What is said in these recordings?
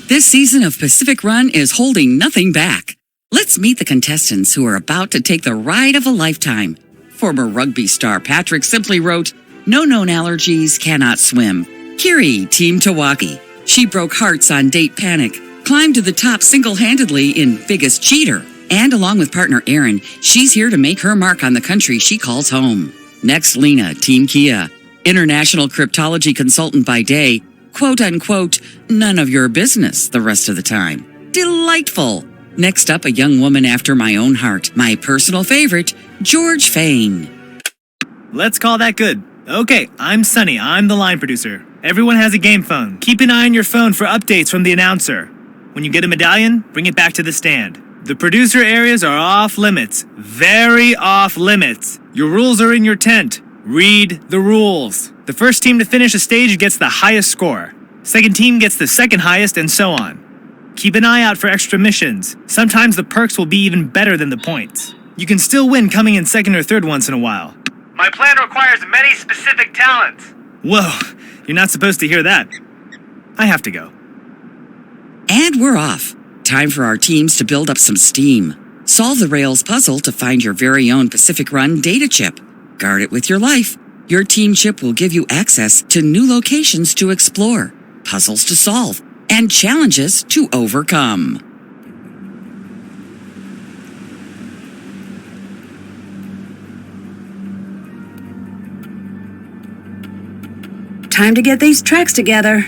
This season of Pacific Run is holding nothing back. Let's meet the contestants who are about to take the ride of a lifetime. Former rugby star Patrick simply wrote, "No known allergies, cannot swim." Kiri, Team Tawaki. She broke hearts on Date Panic, climbed to the top single-handedly in Biggest Cheater. And along with partner Erin, she's here to make her mark on the country she calls home. Next, Lena, Team Kia. International cryptology consultant by day, quote-unquote, none of your business the rest of the time. Delightful. Next up, a young woman after my own heart, my personal favorite, George Fain. Let's call that good. Okay, I'm Sunny. I'm the line producer. Everyone has a game phone. Keep an eye on your phone for updates from the announcer. When you get a medallion, bring it back to the stand. The producer areas are off limits. Very off limits. Your rules are in your tent. Read the rules. The first team to finish a stage gets the highest score. Second team gets the second highest, and so on. Keep an eye out for extra missions. Sometimes the perks will be even better than the points. You can still win coming in second or third once in a while. My plan requires many specific talents. Whoa, you're not supposed to hear that. I have to go. And we're off. Time for our teams to build up some steam. Solve the Rails puzzle to find your very own Pacific Run data chip. Guard it with your life. Your team chip will give you access to new locations to explore, puzzles to solve, and challenges to overcome. Time to get these tracks together.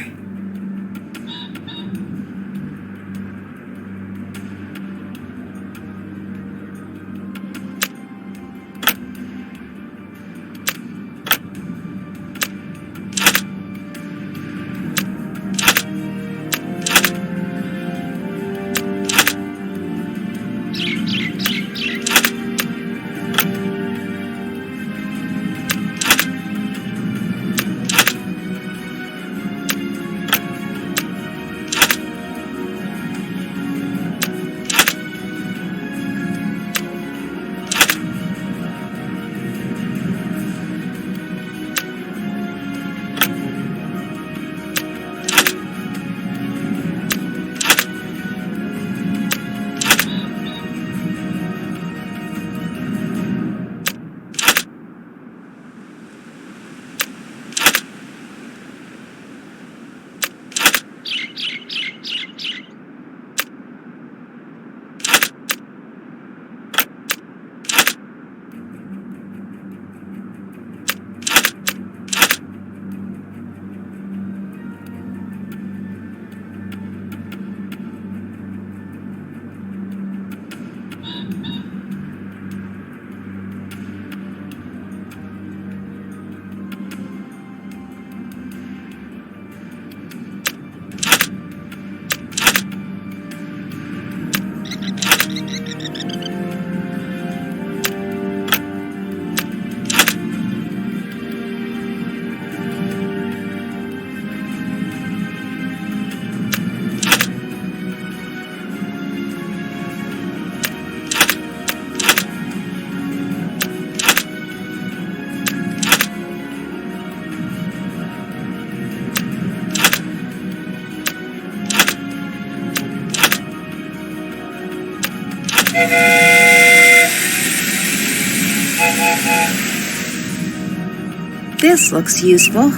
This looks useful.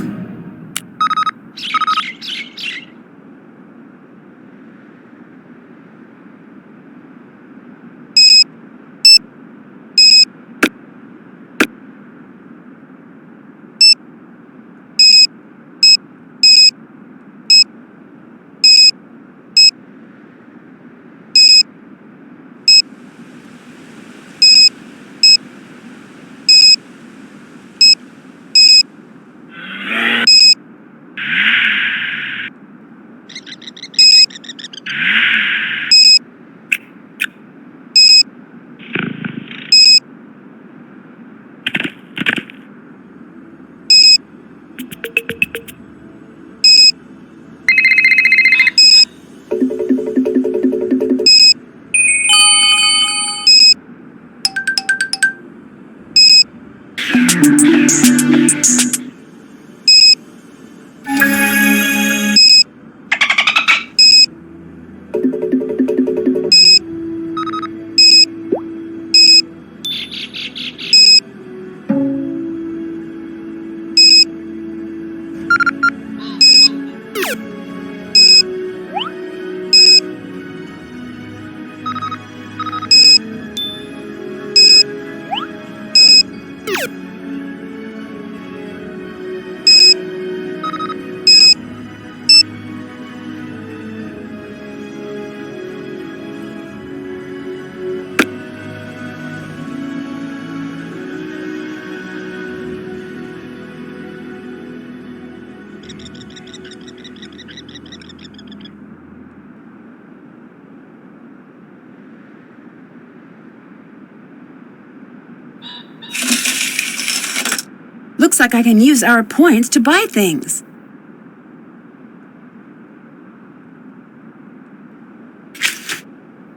Looks like I can use our points to buy things.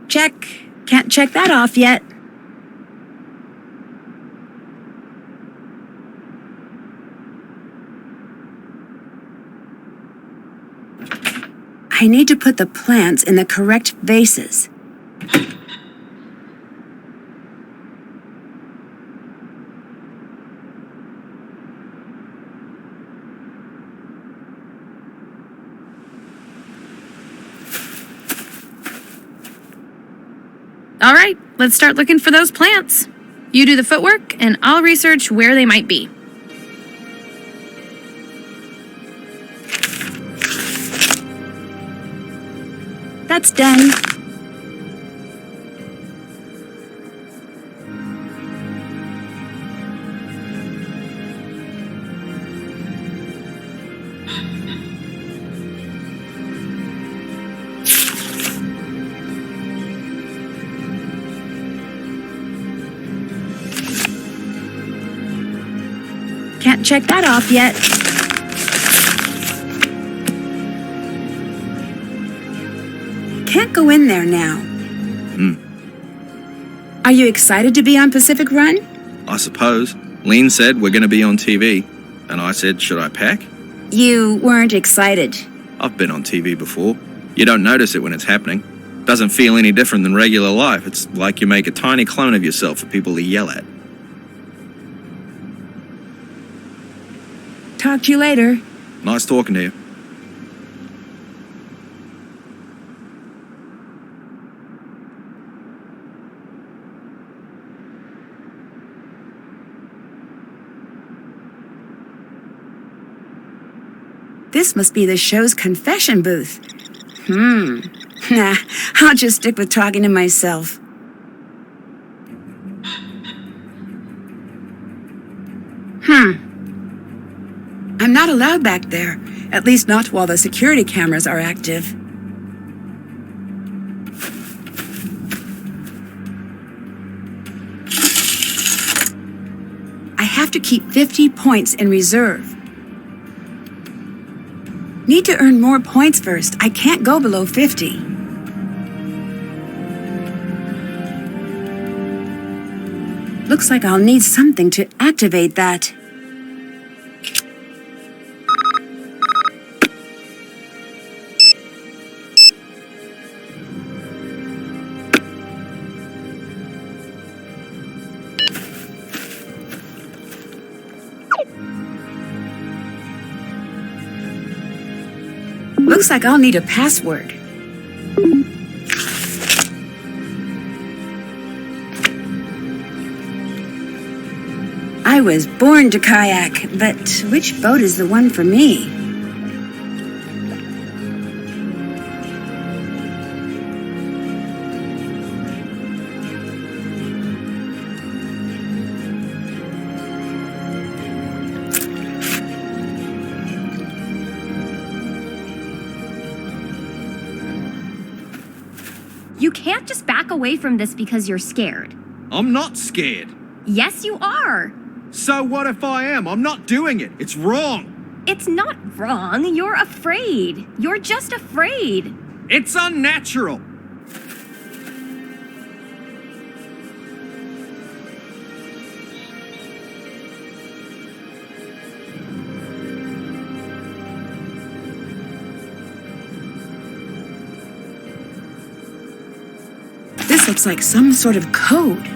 Check. Can't check that off yet. I need to put the plants in the correct vases. All right, let's start looking for those plants. You do the footwork, and I'll research where they might be. That's done. Can't check that off yet. Can't go in there now. Are you excited to be on Pacific Run? I suppose. Lean said we're going to be on TV, and I said, should I pack? You weren't excited. I've been on TV before. You don't notice it when it's happening. Doesn't feel any different than regular life. It's like you make a tiny clone of yourself for people to yell at. Talk to you later. Nice talking to you. This must be the show's confession booth. Nah, I'll just stick with talking to myself. I'm not allowed back there. At least not while the security cameras are active. I have to keep 50 points in reserve. Need to earn more points first. I can't go below 50. Looks like I'll need something to activate that. Looks like I'll need a password. I was born to kayak, but which boat is the one for me? You can't just back away from this because you're scared. I'm not scared. Yes, you are. So what if I am? I'm not doing it. It's wrong. It's not wrong. You're afraid. You're just afraid. It's unnatural. This looks like some sort of code.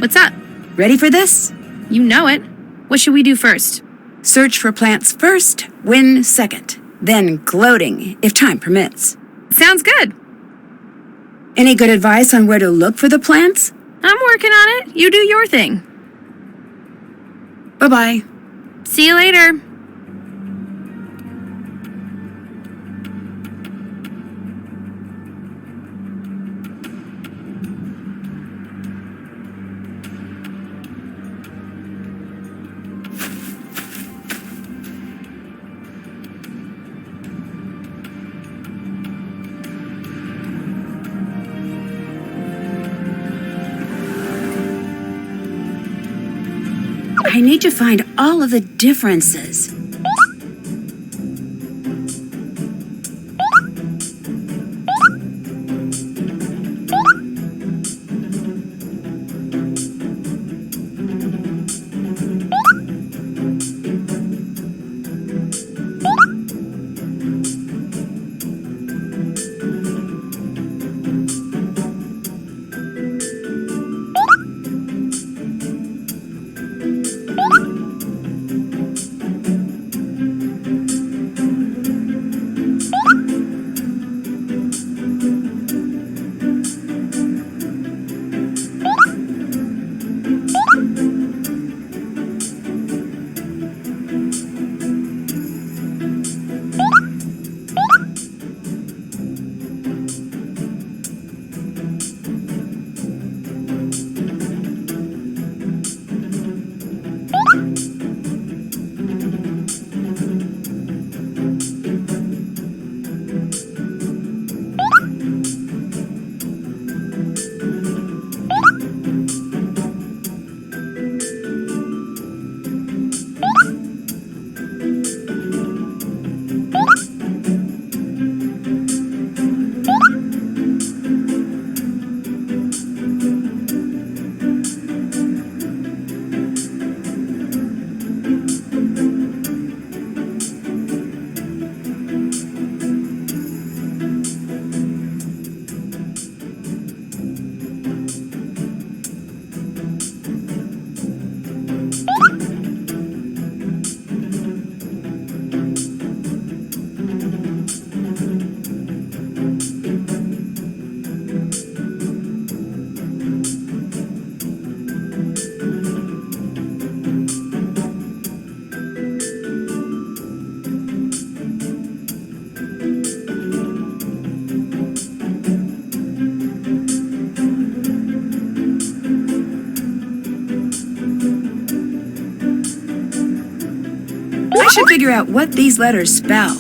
What's up? Ready for this? You know it. What should we do first? Search for plants first, win second. Then gloating, if time permits. Sounds good. Any good advice on where to look for the plants? I'm working on it. You do your thing. Bye-bye. See you later. I need to find all of the differences. I should figure out what these letters spell.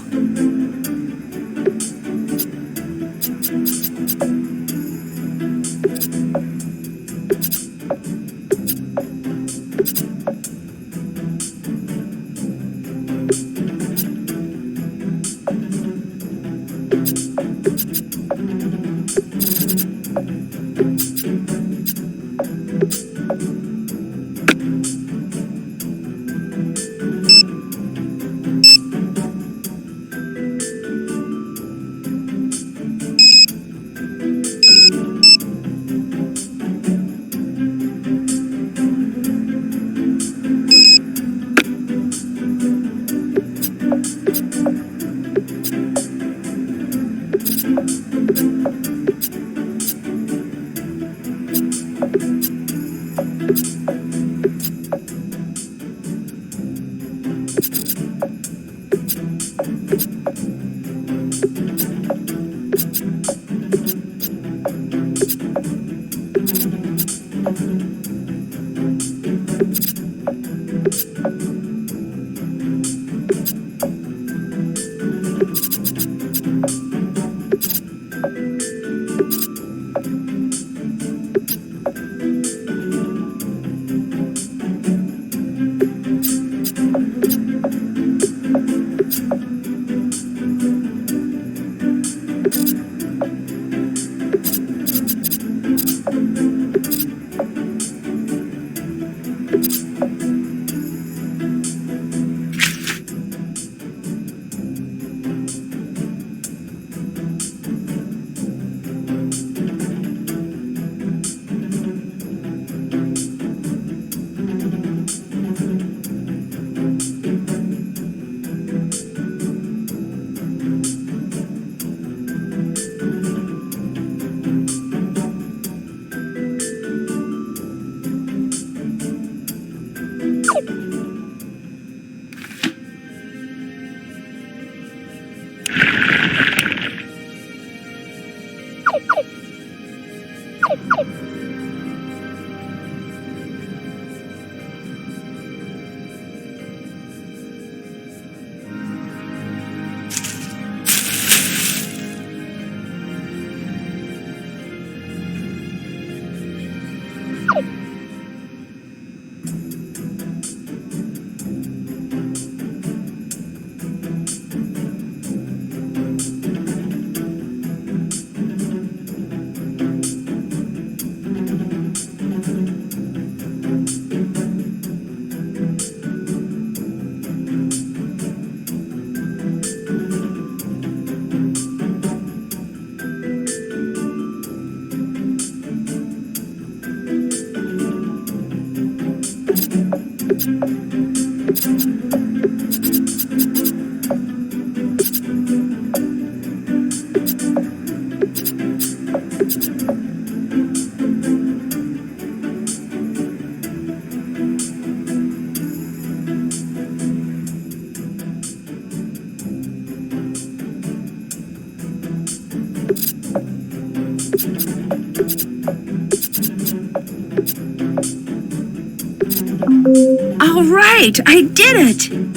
All right, I did it!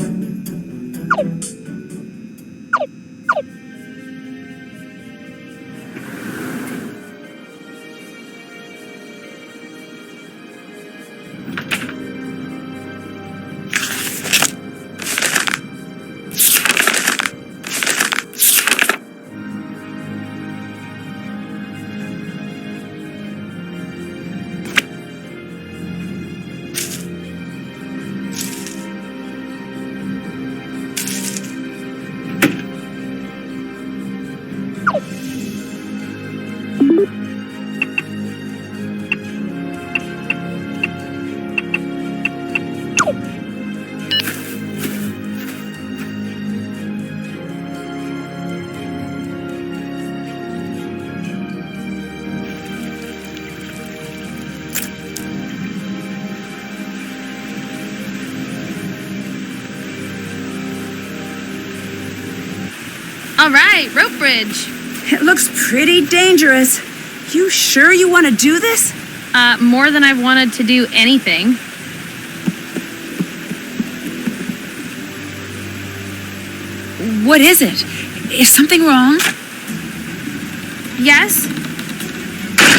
All right, rope bridge. It looks pretty dangerous. You sure you want to do this? More than I've wanted to do anything. What is it? Is something wrong? Yes?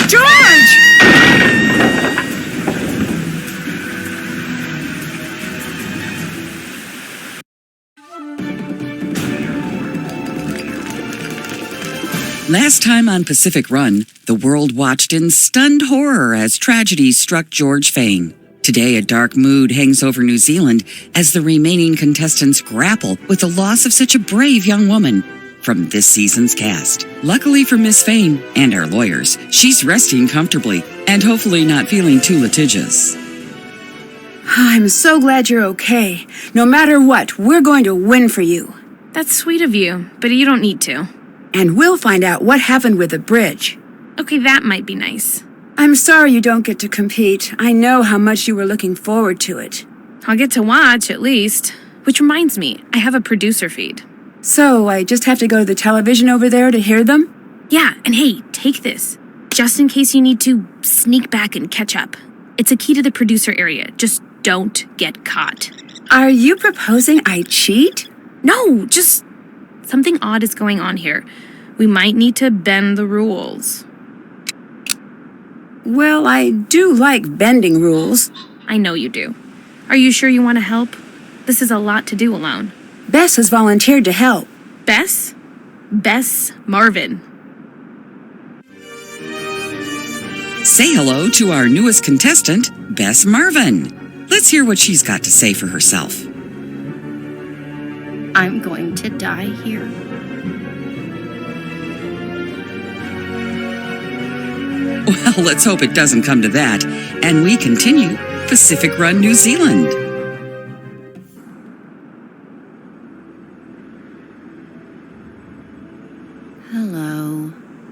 George! Last time on Pacific Run, the world watched in stunned horror as tragedy struck George Fane. Today, a dark mood hangs over New Zealand as the remaining contestants grapple with the loss of such a brave young woman. From this season's cast. Luckily for Miss Fane and our lawyers, she's resting comfortably and hopefully not feeling too litigious. I'm so glad you're okay. No matter what, we're going to win for you. That's sweet of you, but you don't need to. And we'll find out what happened with the bridge. Okay, that might be nice. I'm sorry you don't get to compete. I know how much you were looking forward to it. I'll get to watch, at least. Which reminds me, I have a producer feed. So, I just have to go to the television over there to hear them? Yeah, and hey, take this. Just in case you need to sneak back and catch up. It's a key to the producer area. Just don't get caught. Are you proposing I cheat? No, just something odd is going on here. We might need to bend the rules. Well, I do like bending rules. I know you do. Are you sure you want to help? This is a lot to do alone. Bess has volunteered to help. Bess? Bess Marvin. Say hello to our newest contestant, Bess Marvin. Let's hear what she's got to say for herself. I'm going to die here. Well, let's hope it doesn't come to that. And we continue Pacific Run, New Zealand. Hello.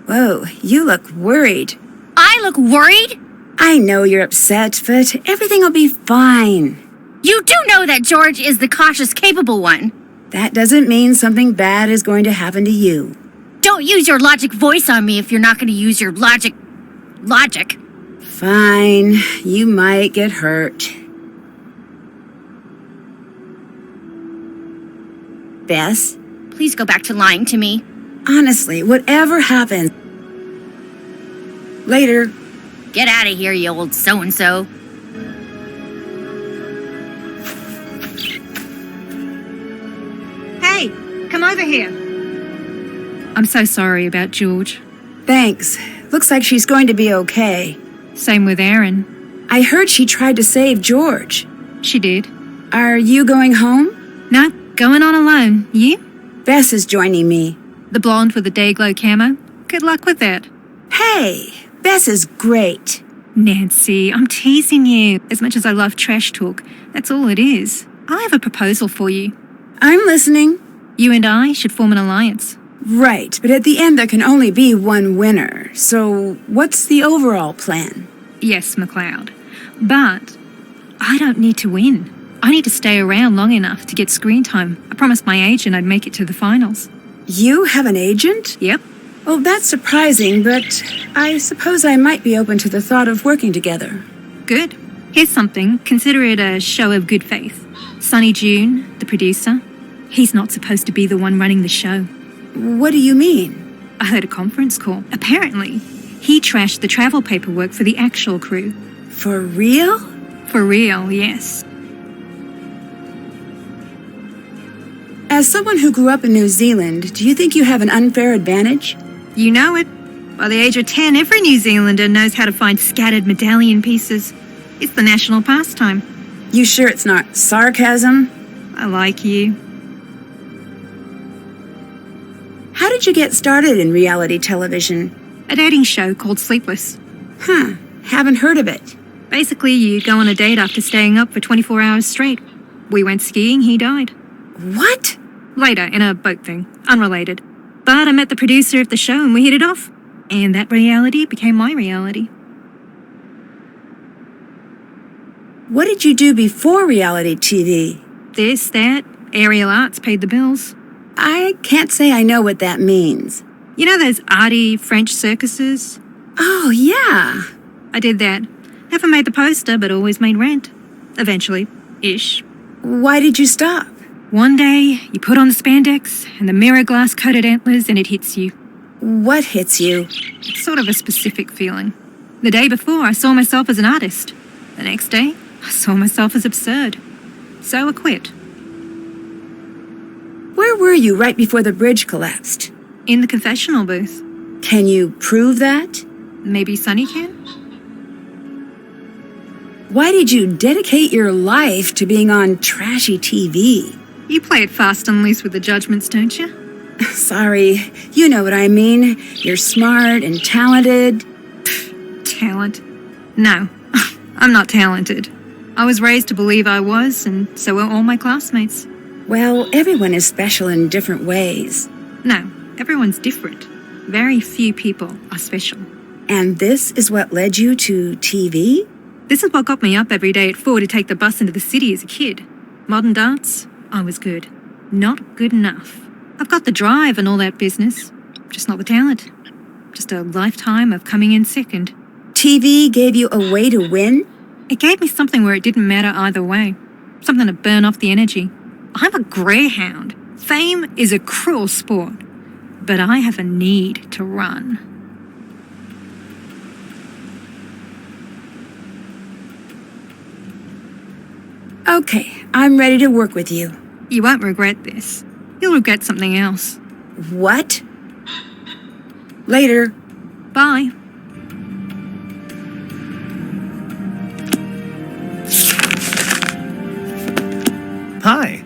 Whoa, you look worried. I look worried? I know you're upset, but everything will be fine. You do know that George is the cautious, capable one. That doesn't mean something bad is going to happen to you. Don't use your logic voice on me if you're not going to use your logic. Fine, you might get hurt. Bess? Please go back to lying to me. Honestly, whatever happens. Later. Get out of here, you old so-and-so. Hey, come over here. I'm so sorry about George. Thanks. Looks like she's going to be okay. Same with Erin. I heard she tried to save George. She did. Are you going home? No, going on alone. You? Bess is joining me. The blonde with the day-glow camo? Good luck with that. Hey, Bess is great. Nancy, I'm teasing you. As much as I love trash talk, that's all it is. I have a proposal for you. I'm listening. You and I should form an alliance. Right, but at the end there can only be one winner. So what's the overall plan? Yes, McLeod. But I don't need to win. I need to stay around long enough to get screen time. I promised my agent I'd make it to the finals. You have an agent? Yep. Well, that's surprising, but I suppose I might be open to the thought of working together. Good. Here's something. Consider it a show of good faith. Sonny June, the producer, he's not supposed to be the one running the show. What do you mean? I heard a conference call. Apparently, he trashed the travel paperwork for the actual crew. For real? For real, yes. As someone who grew up in New Zealand, do you think you have an unfair advantage? You know it. By the age of 10, every New Zealander knows how to find scattered medallion pieces. It's the national pastime. You sure it's not sarcasm? I like you. How did you get started in reality television? A dating show called Sleepless. Haven't heard of it. Basically, you go on a date after staying up for 24 hours straight. We went skiing, he died. What? Later, in a boat thing. Unrelated. But I met the producer of the show and we hit it off. And that reality became my reality. What did you do before reality TV? This, that, aerial arts paid the bills. I can't say I know what that means. You know those arty French circuses? Oh, yeah. I did that. Never made the poster, but always made rent. Eventually. Ish. Why did you stop? One day, you put on the spandex and the mirror glass-coated antlers and it hits you. What hits you? It's sort of a specific feeling. The day before, I saw myself as an artist. The next day, I saw myself as absurd. So I quit. Where were you right before the bridge collapsed? In the confessional booth. Can you prove that? Maybe Sonny can? Why did you dedicate your life to being on trashy TV? You play it fast and loose with the judgments, don't you? Sorry, you know what I mean. You're smart and talented. Talent? No, I'm not talented. I was raised to believe I was, and so were all my classmates. Well, everyone is special in different ways. No, everyone's different. Very few people are special. And this is what led you to TV? This is what got me up every day at 4 to take the bus into the city as a kid. Modern dance, I was good. Not good enough. I've got the drive and all that business, just not the talent. Just a lifetime of coming in second. TV gave you a way to win? It gave me something where it didn't matter either way. Something to burn off the energy. I'm a greyhound. Fame is a cruel sport, but I have a need to run. Okay, I'm ready to work with you. You won't regret this. You'll regret something else. What? Later. Bye. Hi.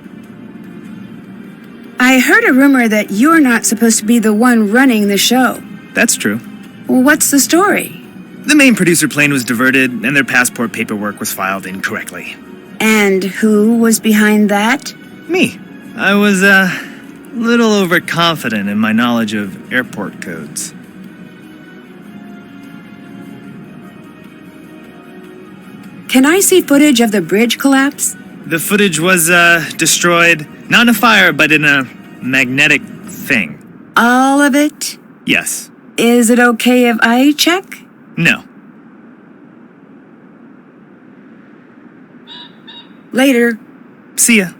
I heard a rumor that you're not supposed to be the one running the show. That's true. What's the story? The main producer plane was diverted, and their passport paperwork was filed incorrectly. And who was behind that? Me. I was, little overconfident in my knowledge of airport codes. Can I see footage of the bridge collapse? The footage was, destroyed, not in a fire, but in a magnetic thing. All of it? Yes. Is it okay if I check? No. Later. See ya.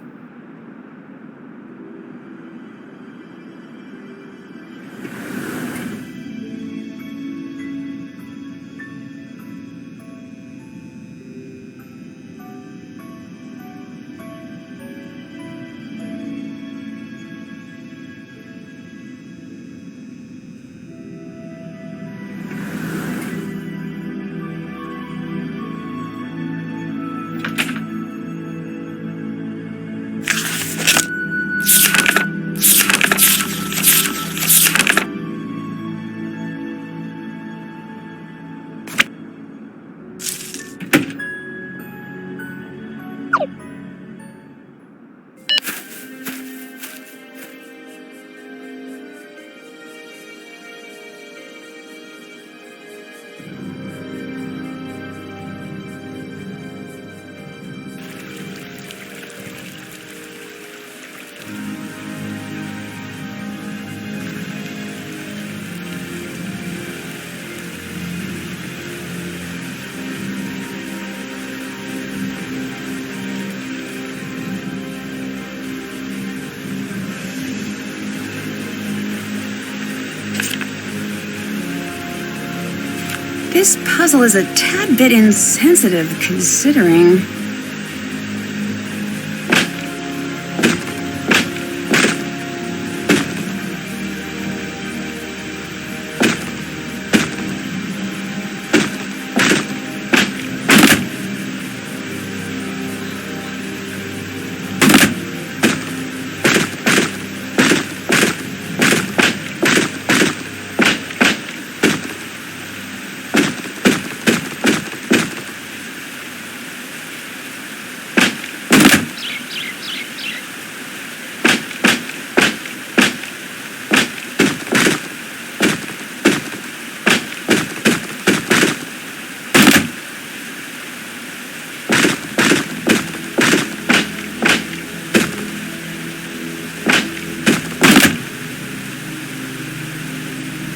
This puzzle is a tad bit insensitive, considering...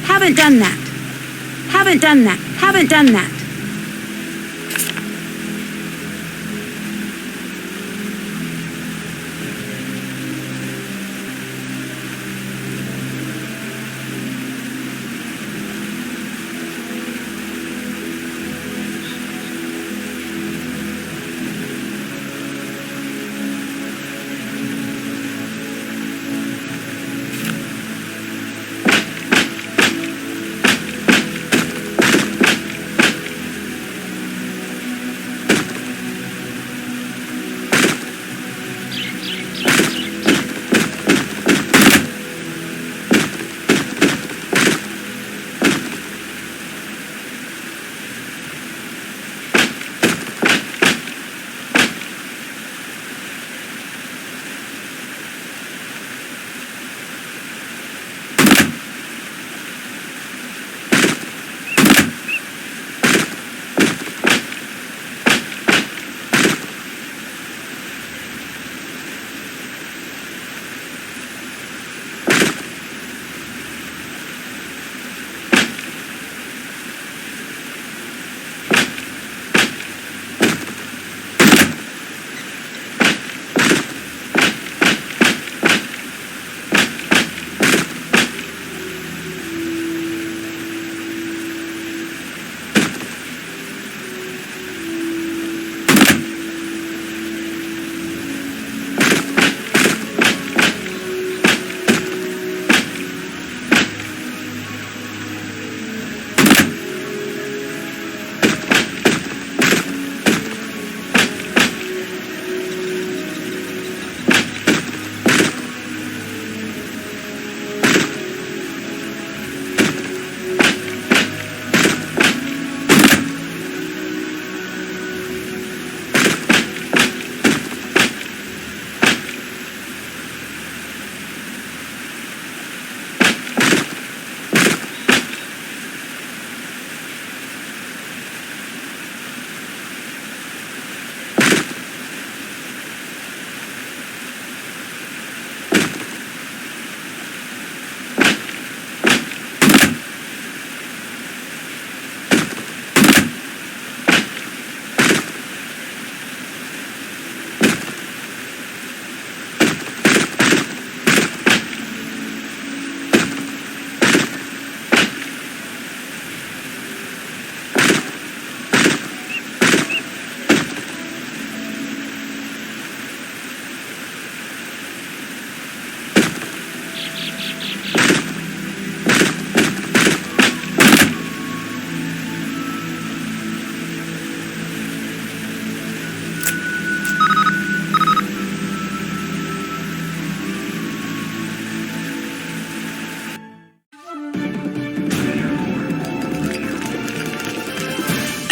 Haven't done that. Haven't done that. Haven't done that.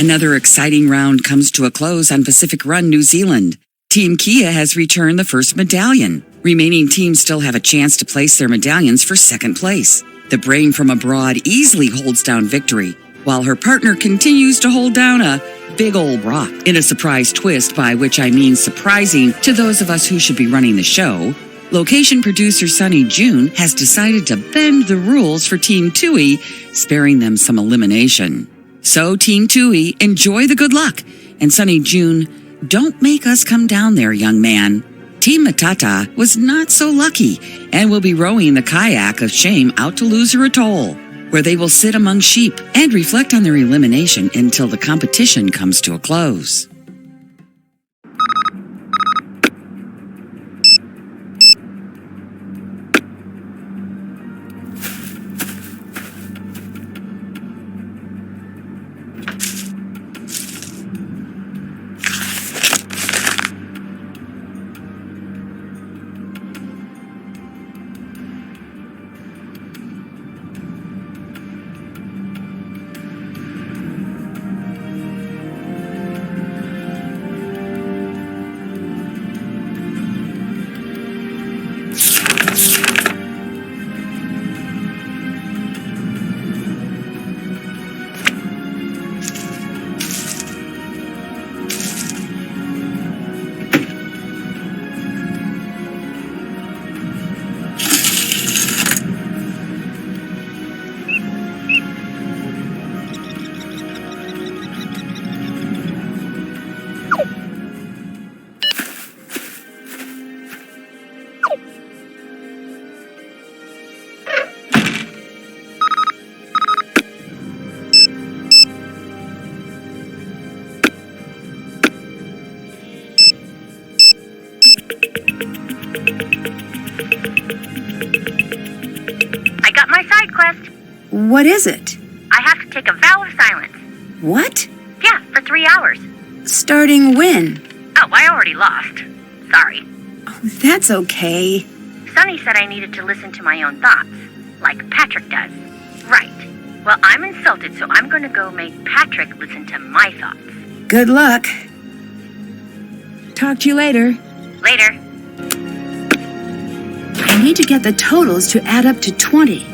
Another exciting round comes to a close on Pacific Run, New Zealand. Team Kia has returned the first medallion. Remaining teams still have a chance to place their medallions for second place. The Brain from Abroad easily holds down victory, while her partner continues to hold down a big old rock. In a surprise twist, by which I mean surprising to those of us who should be running the show, location producer Sunny June has decided to bend the rules for Team Tui, sparing them some elimination. So, Team Tui, enjoy the good luck. And Sunny June, don't make us come down there, young man. Team Matata was not so lucky and will be rowing the kayak of shame out to Loser Atoll, where they will sit among sheep and reflect on their elimination until the competition comes to a close. I got my side quest. What is it? I have to take a vow of silence. What? Yeah, for 3 hours. Starting when? Oh, I already lost. Sorry. Oh, that's okay. Sunny said I needed to listen to my own thoughts, like Patrick does. Right. Well, I'm insulted, so I'm going to go make Patrick listen to my thoughts. Good luck. Talk to you later. Later. I need to get the totals to add up to 20.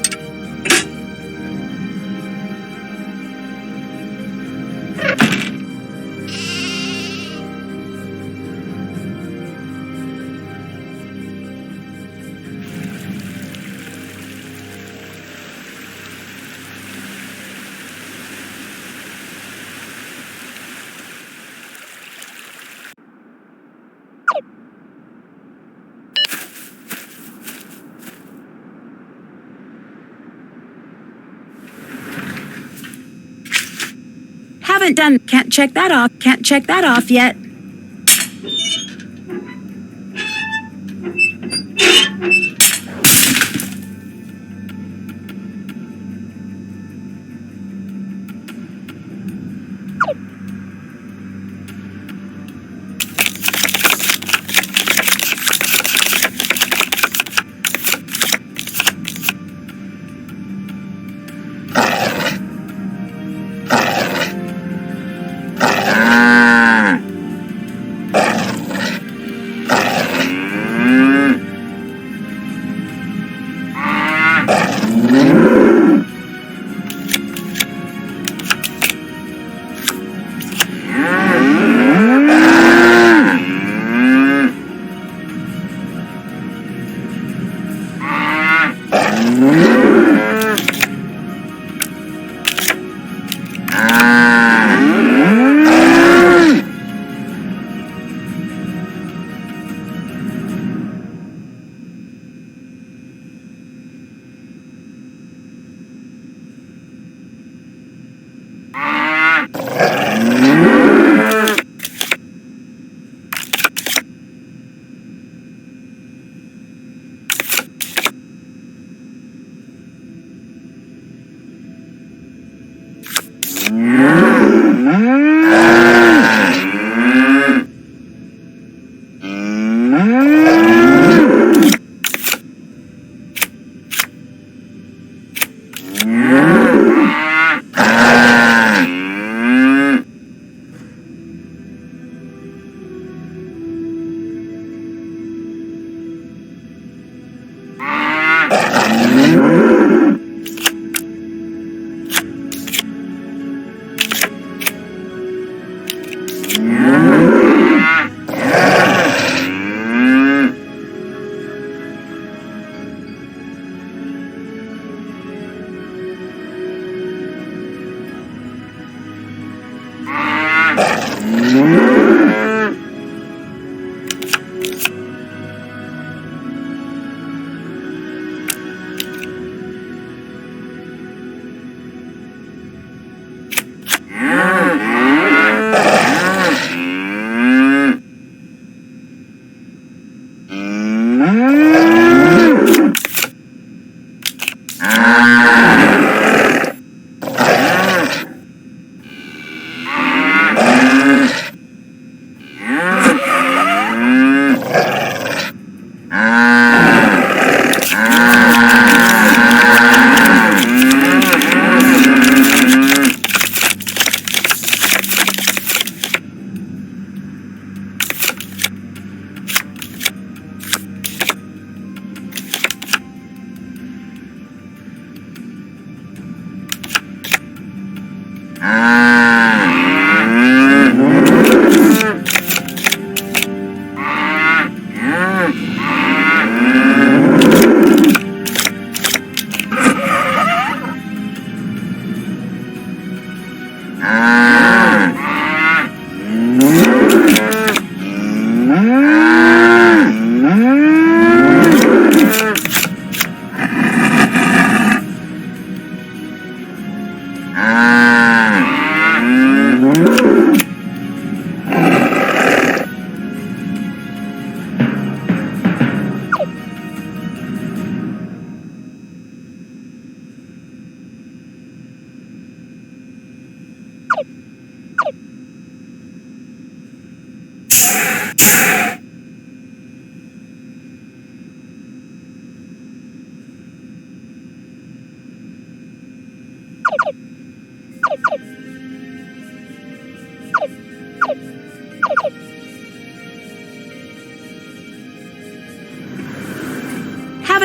Haven't done. Can't check that off. Can't check that off yet.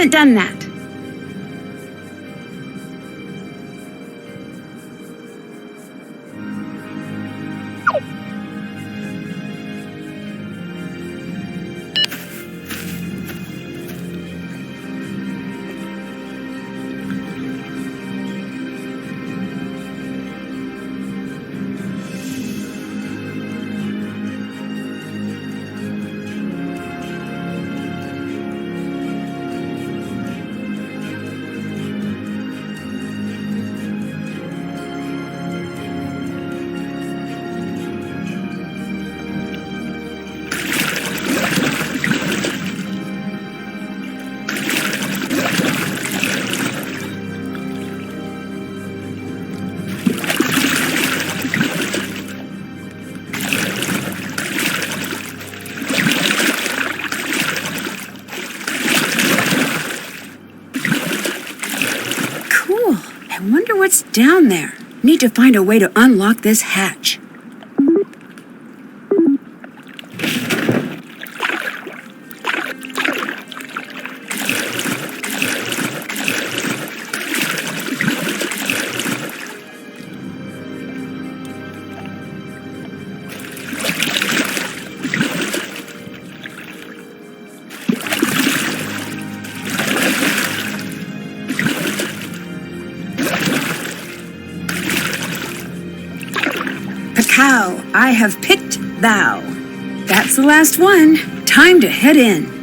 haven't done that. I wonder what's down there. Need to find a way to unlock this hatch. How I have picked thou. That's the last one. Time to head in.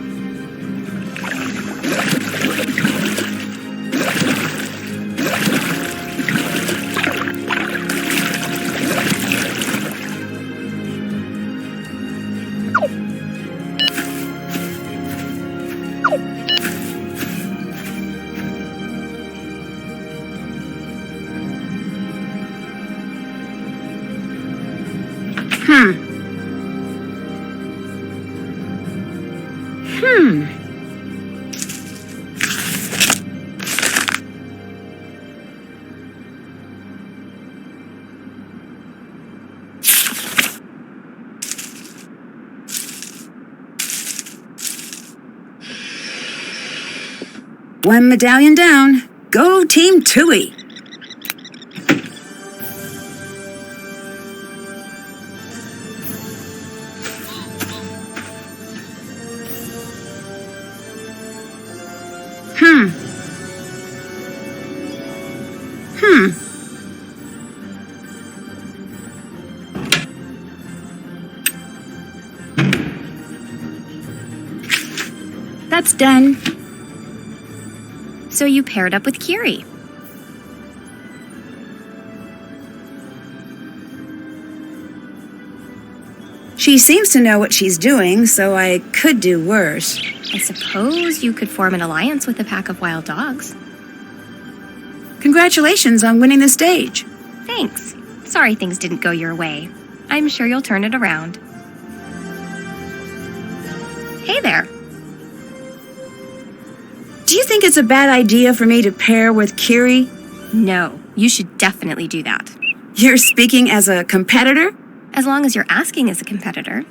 One medallion down. Go Team Tui. That's done. So you paired up with Kiri. She seems to know what she's doing, so I could do worse. I suppose you could form an alliance with a pack of wild dogs. Congratulations on winning the stage. Thanks. Sorry things didn't go your way. I'm sure you'll turn it around. Hey there. Do you think it's a bad idea for me to pair with Kiri? No, you should definitely do that. You're speaking as a competitor? As long as you're asking as a competitor.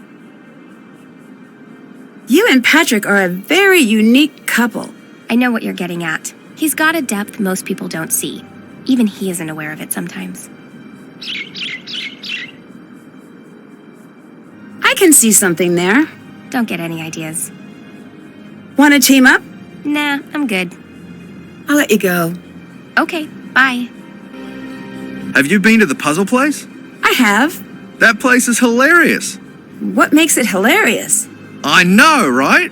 You and Patrick are a very unique couple. I know what you're getting at. He's got a depth most people don't see. Even he isn't aware of it sometimes. I can see something there. Don't get any ideas. Want to team up? Nah, I'm good. I'll let you go. Okay, bye. Have you been to the puzzle place? I have. That place is hilarious. What makes it hilarious? I know, right?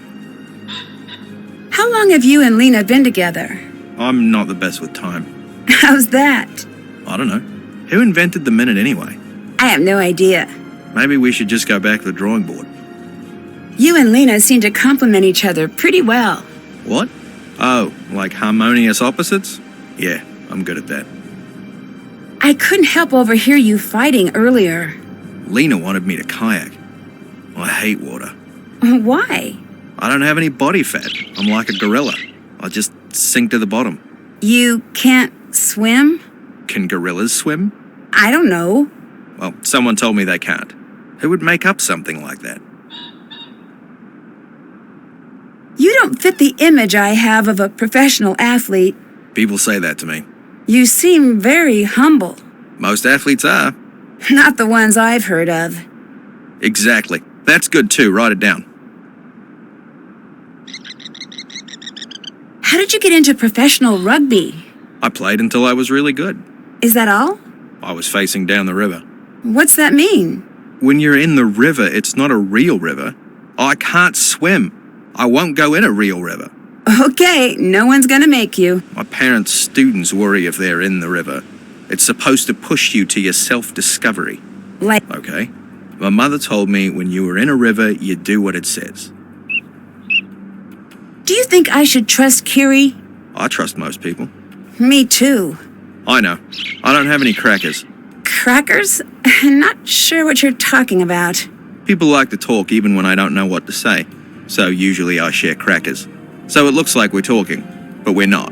How long have you and Lena been together? I'm not the best with time. How's that? I don't know. Who invented the minute anyway? I have no idea. Maybe we should just go back to the drawing board. You and Lena seem to complement each other pretty well. What? Oh, like harmonious opposites? Yeah, I'm good at that. I couldn't help overhear you fighting earlier. Lena wanted me to kayak. I hate water. Why? I don't have any body fat. I'm like a gorilla. I just sink to the bottom. You can't swim? Can gorillas swim? I don't know. Well, someone told me they can't. Who would make up something like that? You don't fit the image I have of a professional athlete. People say that to me. You seem very humble. Most athletes are. Not the ones I've heard of. Exactly. That's good too. Write it down. How did you get into professional rugby? I played until I was really good. Is that all? I was facing down the river. What's that mean? When you're in the river, it's not a real river. I can't swim. I won't go in a real river. Okay, no one's gonna make you. My parents' students worry if they're in the river. It's supposed to push you to your self-discovery. Like, Okay? My mother told me when you were in a river, you do what it says. do you think I should trust Kiri? I trust most people. Me too. I know. I don't have any crackers. Crackers? Not sure what you're talking about. People like to talk even when I don't know what to say. So usually I share crackers. So it looks like we're talking, but we're not.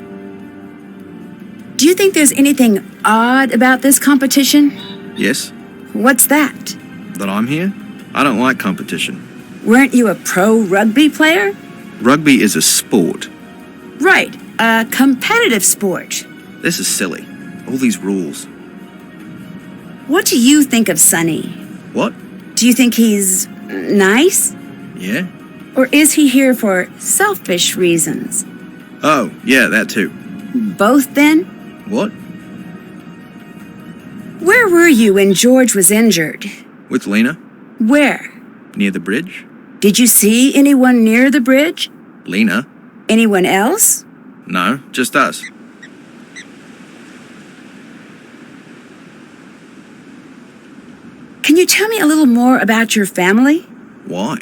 Do you think there's anything odd about this competition? Yes? What's that? That I'm here? I don't like competition. Weren't you a pro rugby player? Rugby is a sport. Right, a competitive sport. This is silly. All these rules. What do you think of Sonny? What? Do you think he's nice? Yeah? Or is he here for selfish reasons? Oh, yeah, that too. Both then? What? Where were you when George was injured? With Lena? Where? Near the bridge? Did you see anyone near the bridge? Lena? Anyone else? No, just us. Can you tell me a little more about your family? Why?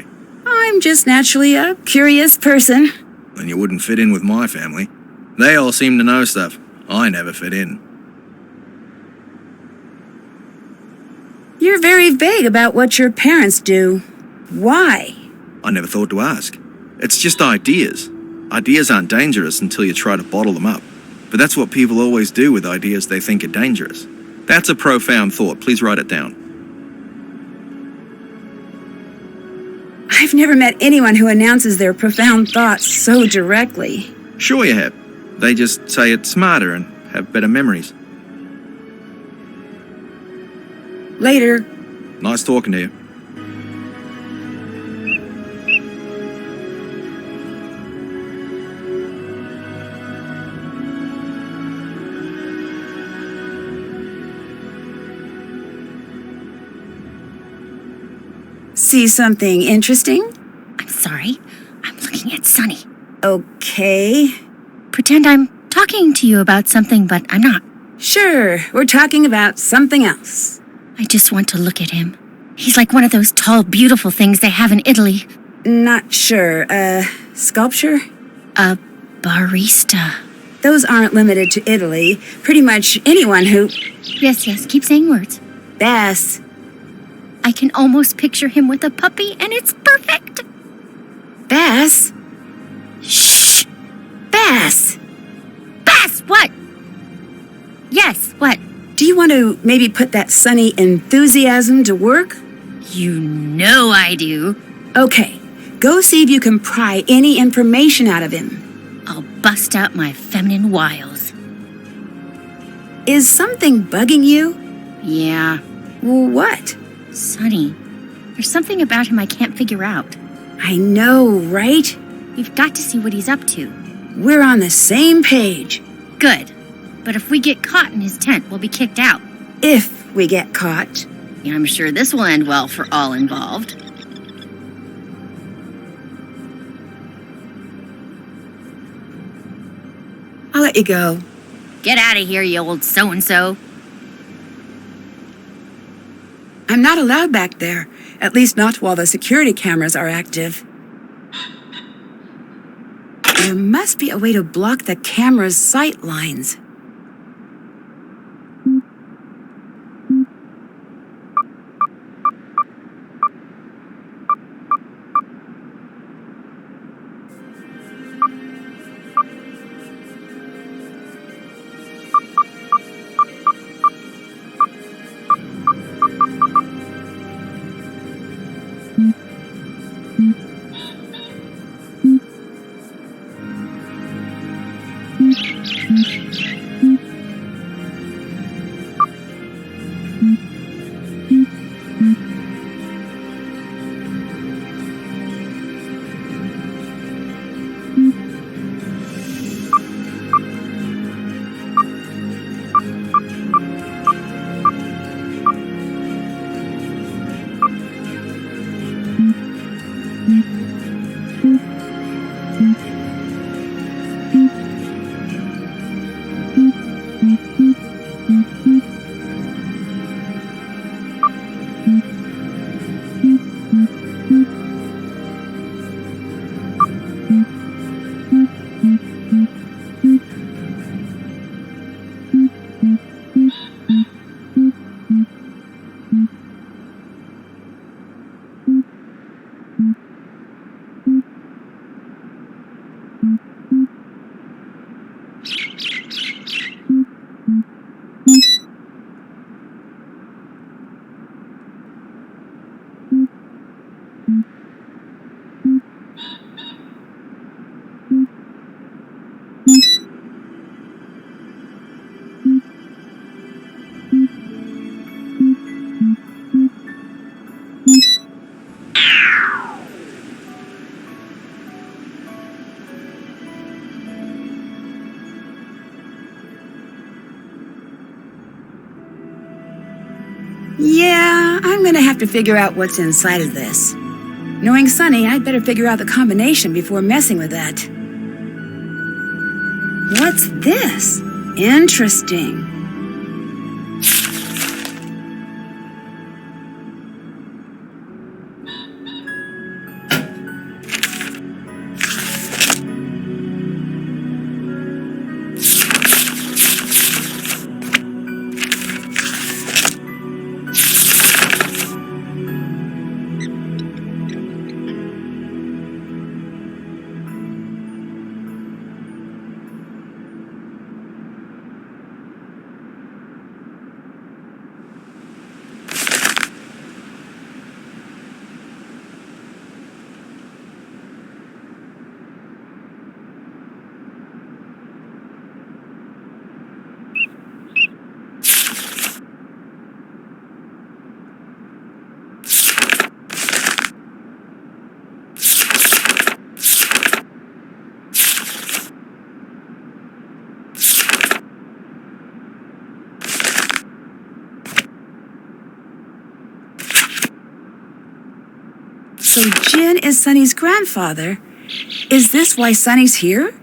I'm just naturally a curious person. Then you wouldn't fit in with my family. They all seem to know stuff. I never fit in. You're very vague about what your parents do. Why? I never thought to ask. It's just ideas. Ideas aren't dangerous until you try to bottle them up. But that's what people always do with ideas they think are dangerous. That's a profound thought. Please write it down. I've never met anyone who announces their profound thoughts so directly. Sure you have. They just say it smarter and have better memories. Later. Nice talking to you. See something interesting? I'm sorry. I'm looking at Sunny. Okay. Pretend I'm talking to you about something, but I'm not. Sure, we're talking about something else. I just want to look at him. He's like one of those tall, beautiful things they have in Italy. Not sure. Sculpture? A barista. Those aren't limited to Italy. Pretty much anyone who... Yes, keep saying words. Bass. I can almost picture him with a puppy, and it's perfect. Bass? Shh! Bass! Bass, what? Yes, what? Do you want to maybe put that sunny enthusiasm to work? You know I do. Okay, go see if you can pry any information out of him. I'll bust out my feminine wiles. Is something bugging you? Yeah. What? Sonny, there's something about him I can't figure out. I know, right? We've got to see what he's up to. We're on the same page. Good. But if we get caught in his tent, we'll be kicked out. If we get caught. I'm sure this will end well for all involved. I'll let you go. Get out of here, you old so-and-so. I'm not allowed back there. At least not while the security cameras are active. There must be a way to block the camera's sight lines. Yeah, I'm gonna have to figure out what's inside of this. Knowing Sunny, I'd better figure out the combination before messing with that. What's this? Interesting. So Jin is Sunny's grandfather. Is this why Sunny's here?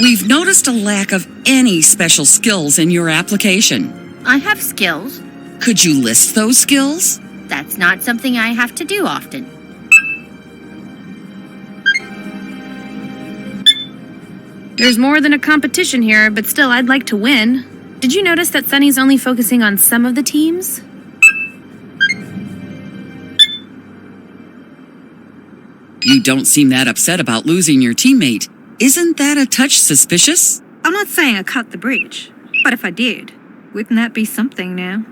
We've noticed a lack of any special skills in your application. I have skills. Could you list those skills? That's not something I have to do often. There's more than a competition here, but still, I'd like to win. Did you notice that Sunny's only focusing on some of the teams? You don't seem that upset about losing your teammate. Isn't that a touch suspicious? I'm not saying I cut the bridge, but if I did, wouldn't that be something now?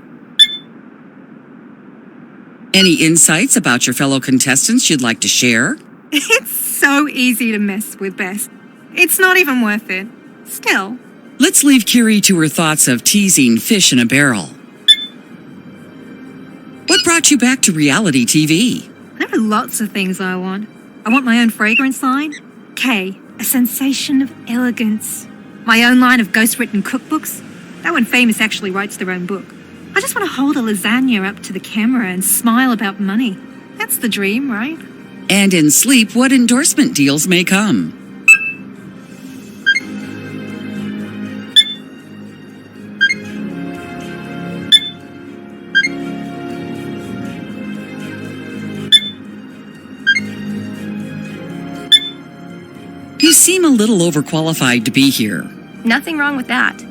Any insights about your fellow contestants you'd like to share? It's so easy to mess with Bess. It's not even worth it. Still. Let's leave Kiri to her thoughts of teasing fish in a barrel. What brought you back to reality TV? There are lots of things I want. I want my own fragrance line. K, a sensation of elegance. My own line of ghost-written cookbooks. That when famous actually writes their own book. I just want to hold a lasagna up to the camera and smile about money. That's the dream, right? And in sleep, what endorsement deals may come? You seem a little overqualified to be here. Nothing wrong with that.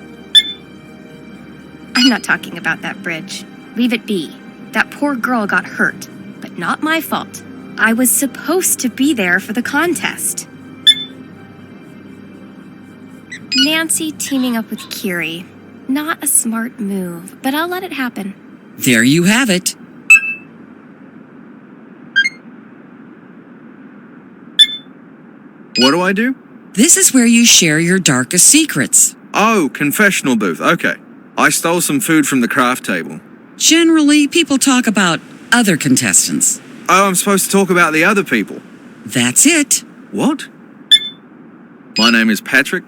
I'm not talking about that bridge. Leave it be. That poor girl got hurt, but not my fault. I was supposed to be there for the contest. Nancy teaming up with Kiri. Not a smart move, but I'll let it happen. There you have it. What do I do? This is where you share your darkest secrets. Oh, confessional booth. Okay. I stole some food from the craft table. Generally, people talk about other contestants. Oh, I'm supposed to talk about the other people. That's it. What? My name is Patrick.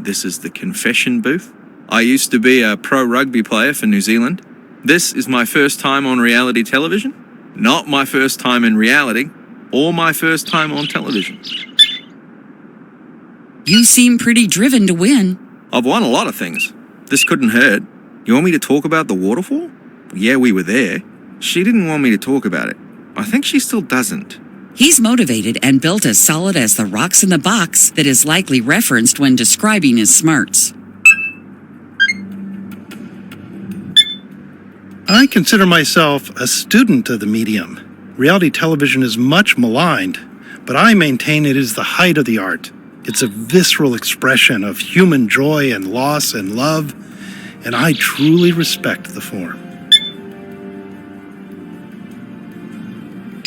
This is the confession booth. I used to be a pro rugby player for New Zealand. This is my first time on reality television. Not my first time in reality, or my first time on television. You seem pretty driven to win. I've won a lot of things. This couldn't hurt. You want me to talk about the waterfall? Yeah, we were there. She didn't want me to talk about it. I think she still doesn't. He's motivated and built as solid as the rocks in the box that is likely referenced when describing his smarts. I consider myself a student of the medium. Reality television is much maligned, but I maintain it is the height of the art. It's a visceral expression of human joy and loss and love, and I truly respect the form.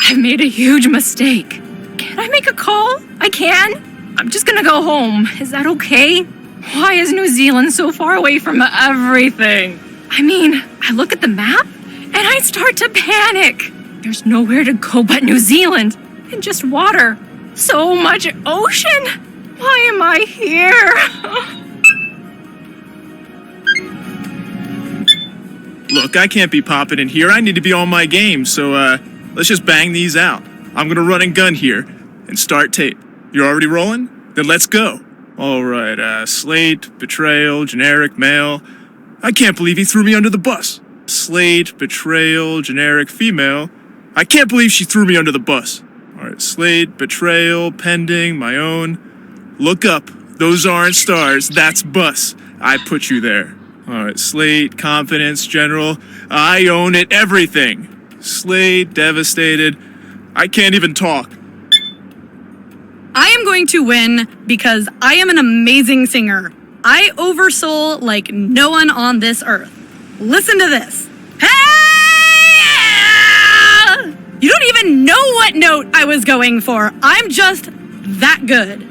I made a huge mistake. Can I make a call? I can? I'm just gonna go home. Is that okay? Why is New Zealand so far away from everything? I mean, I look at the map and I start to panic. There's nowhere to go but New Zealand. And just water. So much ocean. Why am I here? Look, I can't be popping in here. I need to be on my game, so let's just bang these out. I'm gonna run and gun here and start tape. You're already rolling? Then let's go. All right, slate, betrayal, generic male. I can't believe he threw me under the bus. Slate, betrayal, generic female. I can't believe she threw me under the bus. All right, slate, betrayal, pending, my own. Look up. Those aren't stars. That's bus. I put you there. All right, slate, confidence, general. I own it, everything. Slate, devastated. I can't even talk. I am going to win because I am an amazing singer. I oversoul like no one on this earth. Listen to this. Hey! You don't even know what note I was going for. I'm just that good.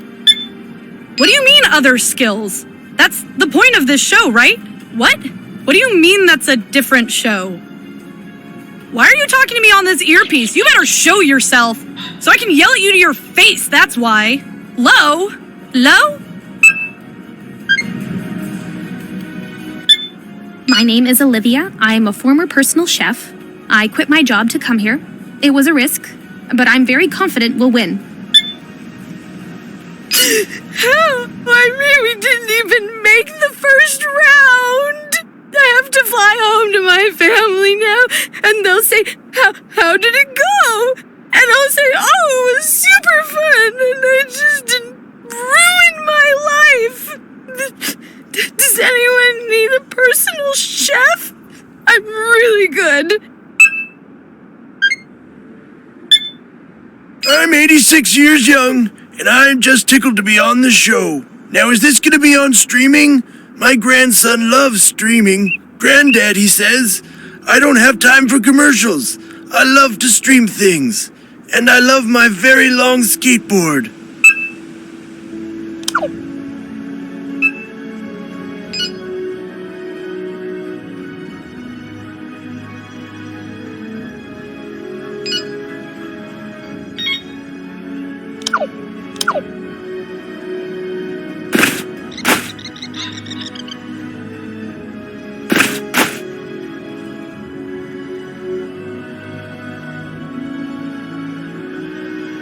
What do you mean other skills? That's the point of this show, right? What? What do you mean that's a different show? Why are you talking to me on this earpiece? You better show yourself so I can yell at you to your face, that's why. Low? Low? My name is Olivia. I am a former personal chef. I quit my job to come here. It was a risk, but I'm very confident we'll win. I mean, we didn't even make the first round. I have to fly home to my family now, and they'll say, how did it go? And I'll say, oh, it was super fun, and I just didn't ruin my life. Does anyone need a personal chef? I'm really good. I'm 86 years young, and I'm just tickled to be on the show. Now, is this gonna be on streaming? My grandson loves streaming. Granddad, he says, I don't have time for commercials. I love to stream things. And I love my very long skateboard.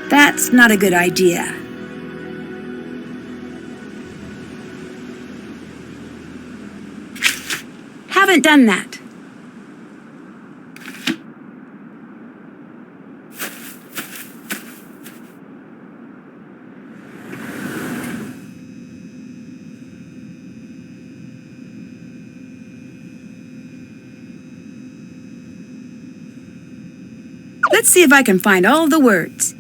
That's not a good idea. Haven't done that. Let's see if I can find all the words.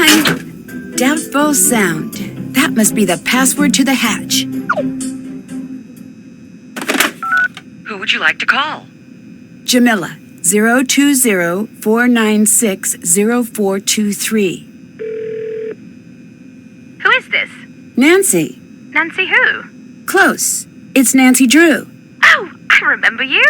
time. Doubtful sound. That must be the password to the hatch. Who would you like to call? Jamila, 020-496-0423. Who is this? Nancy. Nancy who? Close. It's Nancy Drew. Oh, I remember you.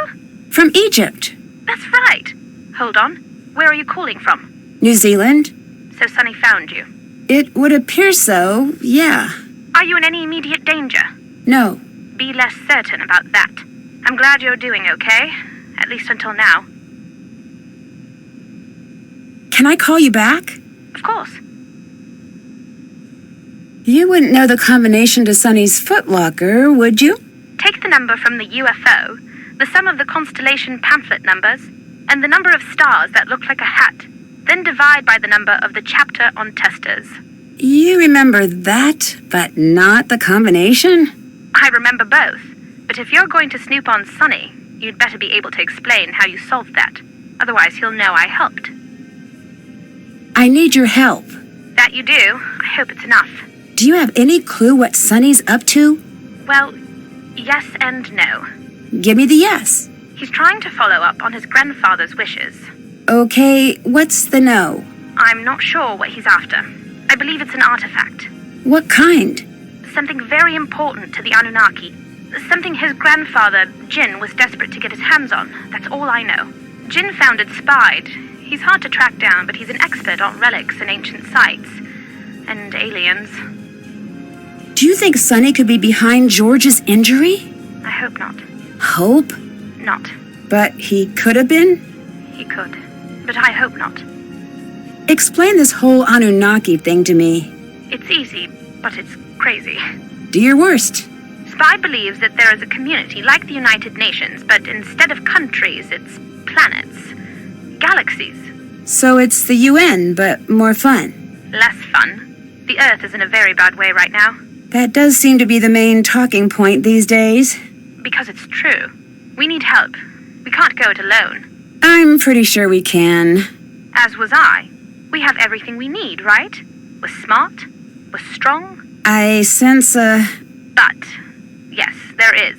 From Egypt. That's right. Hold on. Where are you calling from? New Zealand. So Sonny found you. It would appear so, yeah. Are you in any immediate danger? No. Be less certain about that. I'm glad you're doing okay. At least until now. Can I call you back? Of course. You wouldn't know the combination to Sonny's footlocker, would you? Take the number from the UFO, the sum of the constellation pamphlet numbers, and the number of stars that look like a hat. Then divide by the number of the chapter on testers. You remember that, but not the combination? I remember both. But if you're going to snoop on Sonny, you'd better be able to explain how you solved that. Otherwise, he'll know I helped. I need your help. That you do. I hope it's enough. Do you have any clue what Sonny's up to? Well, yes and no. Give me the yes. He's trying to follow up on his grandfather's wishes. Okay, what's the no? I'm not sure what he's after. I believe it's an artifact. What kind? Something very important to the Anunnaki. Something his grandfather, Jin, was desperate to get his hands on. That's all I know. Jin founded Spied. He's hard to track down, but he's an expert on relics and ancient sites. And aliens. Do you think Sonny could be behind George's injury? I hope not. Hope? Not. But he could have been? He could. But I hope not. Explain this whole Anunnaki thing to me. It's easy, but it's crazy. Do your worst. Spy believes that there is a community like the United Nations, but instead of countries, it's planets. Galaxies. So it's the UN, but more fun. Less fun. The Earth is in a very bad way right now. That does seem to be the main talking point these days. Because it's true. We need help. We can't go it alone. I'm pretty sure we can. As was I. We have everything we need, right? We're smart. We're strong. I sense a... But. Yes, there is.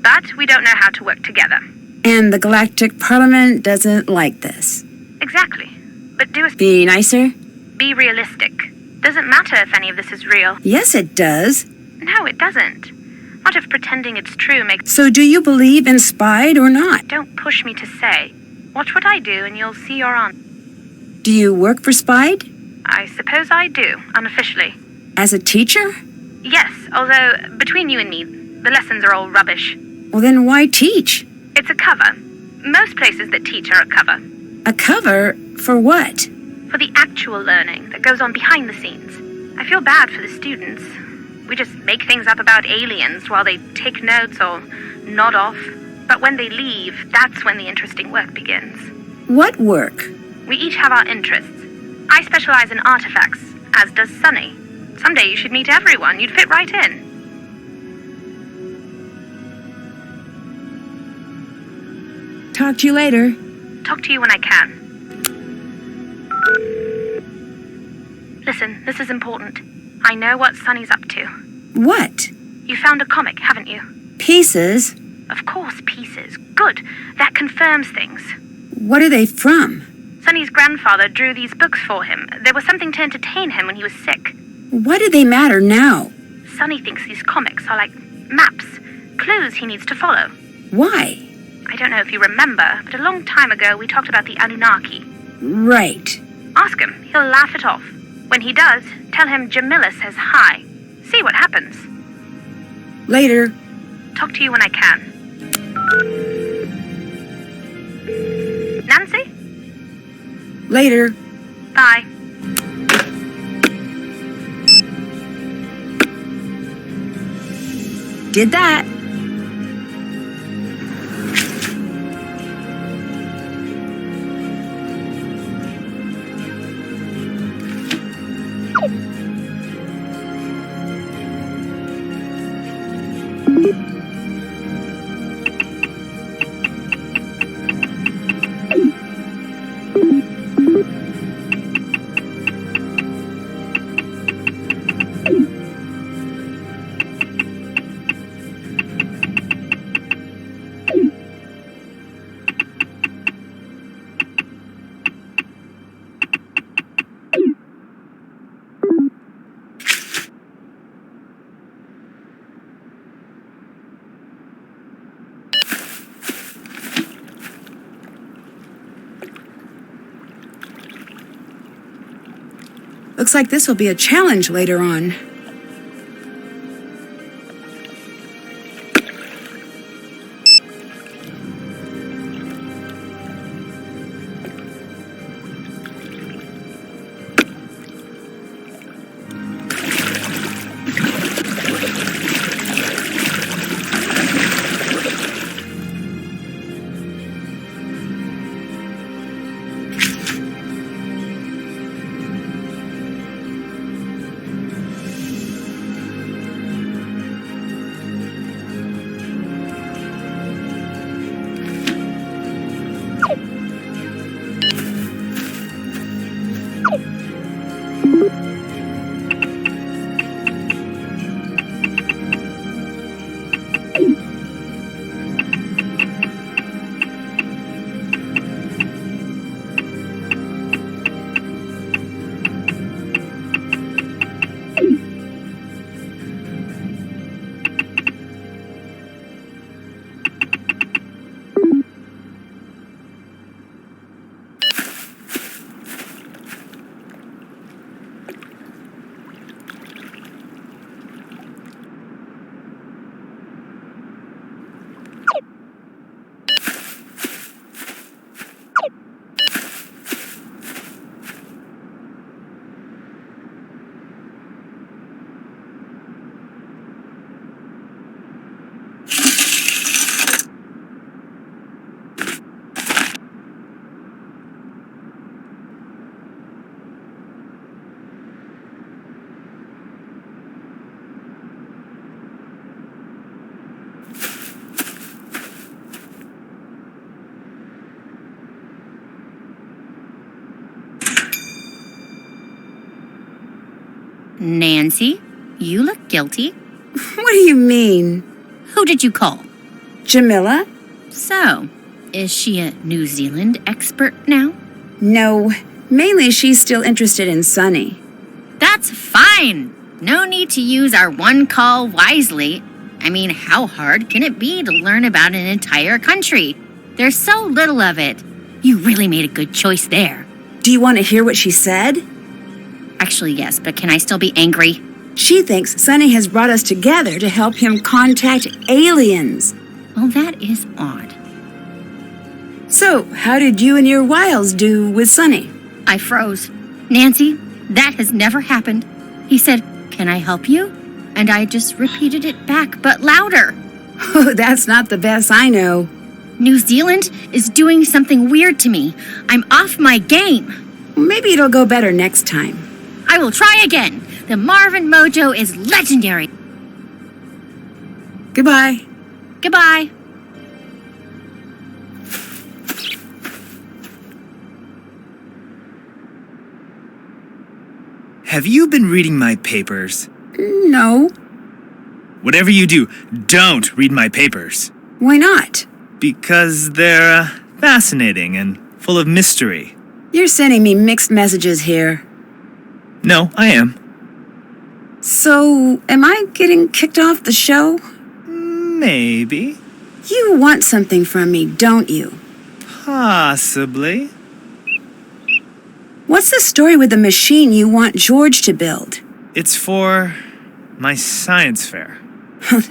But we don't know how to work together. And the Galactic Parliament doesn't like this. Exactly. But do us... Be nicer? Be realistic. Doesn't matter if any of this is real. Yes, it does. No, it doesn't. What if pretending it's true makes... So do you believe in Spied or not? Don't push me to say. Watch what I do and you'll see your answer. Do you work for Spied? I suppose I do, unofficially. As a teacher? Yes, although, between you and me, the lessons are all rubbish. Well, then why teach? It's a cover. Most places that teach are a cover. A cover? For what? For the actual learning that goes on behind the scenes. I feel bad for the students. We just make things up about aliens while they take notes or nod off. But when they leave, that's when the interesting work begins. What work? We each have our interests. I specialize in artifacts, as does Sonny. Someday you should meet everyone. You'd fit right in. Talk to you later. Talk to you when I can. Listen, this is important. I know what Sonny's up to. What? You found a comic, haven't you? Pieces? Of course, pieces. Good. That confirms things. What are they from? Sonny's grandfather drew these books for him. They were something to entertain him when he was sick. Why do they matter now? Sonny thinks these comics are like maps, clues he needs to follow. Why? I don't know if you remember, but a long time ago we talked about the Anunnaki. Right. Ask him. He'll laugh it off. When he does, tell him Jamila says hi. See what happens. Later. Talk to you when I can. Nancy? Later. Bye. Did that. Looks like this will be a challenge later on. Nancy, you look guilty. What do you mean? Who did you call? Jamila? So, is she a New Zealand expert now? No, mainly she's still interested in Sunny. That's fine. No need to use our one call wisely. I mean, how hard can it be to learn about an entire country? There's so little of it. You really made a good choice there. Do you want to hear what she said? Actually, yes, but can I still be angry? She thinks Sunny has brought us together to help him contact aliens. Well, that is odd. So, how did you and your wiles do with Sunny? I froze. Nancy, that has never happened. He said, "Can I help you?" And I just repeated it back, but louder. Oh, that's not the best I know. New Zealand is doing something weird to me. I'm off my game. Maybe it'll go better next time. I will try again. The Marvin Mojo is legendary. Goodbye. Goodbye. Have you been reading my papers? No. Whatever you do, don't read my papers. Why not? Because they're fascinating and full of mystery. You're sending me mixed messages here. No, I am. So, am I getting kicked off the show? Maybe. You want something from me, don't you? Possibly. What's the story with the machine you want George to build? It's for my science fair.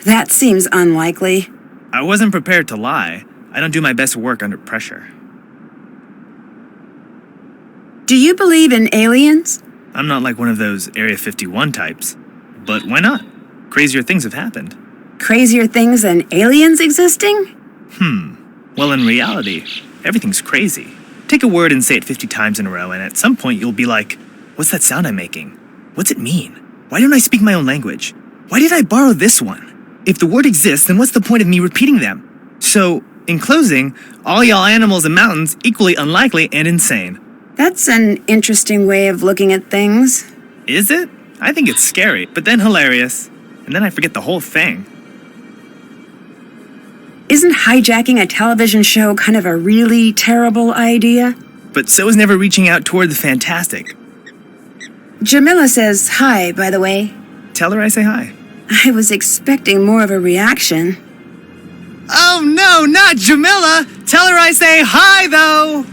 That seems unlikely. I wasn't prepared to lie. I don't do my best work under pressure. Do you believe in aliens? I'm not like one of those Area 51 types. But why not? Crazier things have happened. Crazier things than aliens existing? Well, in reality, everything's crazy. Take a word and say it 50 times in a row, and at some point you'll be like, what's that sound I'm making? What's it mean? Why don't I speak my own language? Why did I borrow this one? If the word exists, then what's the point of me repeating them? So, in closing, all y'all animals and mountains equally unlikely and insane. That's an interesting way of looking at things. Is it? I think it's scary, but then hilarious. And then I forget the whole thing. Isn't hijacking a television show kind of a really terrible idea? But so is never reaching out toward the fantastic. Jamila says hi, by the way. Tell her I say hi. I was expecting more of a reaction. Oh no, not Jamila! Tell her I say hi, though!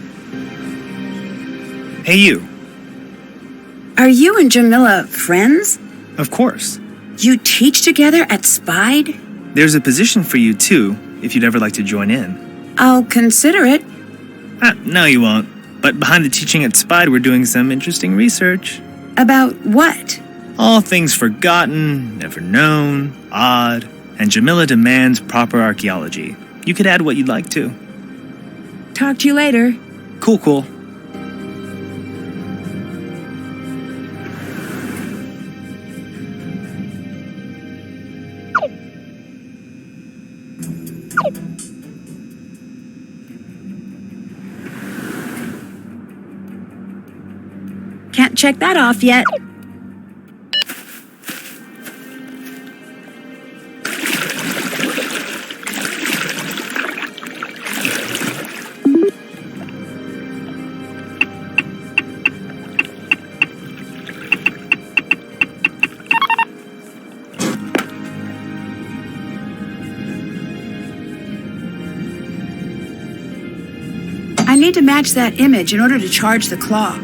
Hey, you. Are you and Jamila friends? Of course. You teach together at Spide? There's a position for you, too, if you'd ever like to join in. I'll consider it. No, you won't. But behind the teaching at Spide, we're doing some interesting research. About what? All things forgotten, never known, odd, and Jamila demands proper archaeology. You could add what you'd like to. Talk to you later. Cool. Can't check that off yet. I need to match that image in order to charge the claw.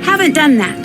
Haven't done that.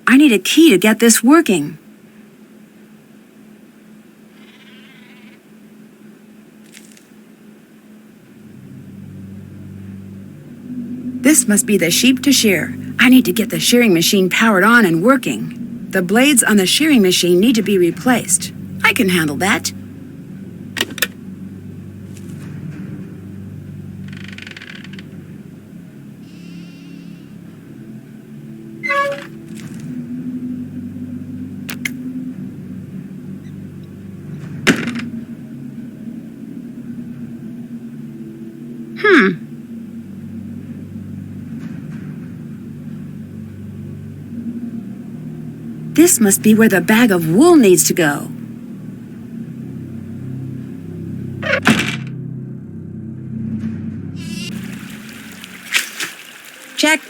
I need a key to get this working. This must be the sheep to shear. I need to get the shearing machine powered on and working. The blades on the shearing machine need to be replaced. I can handle that. This must be where the bag of wool needs to go. Check.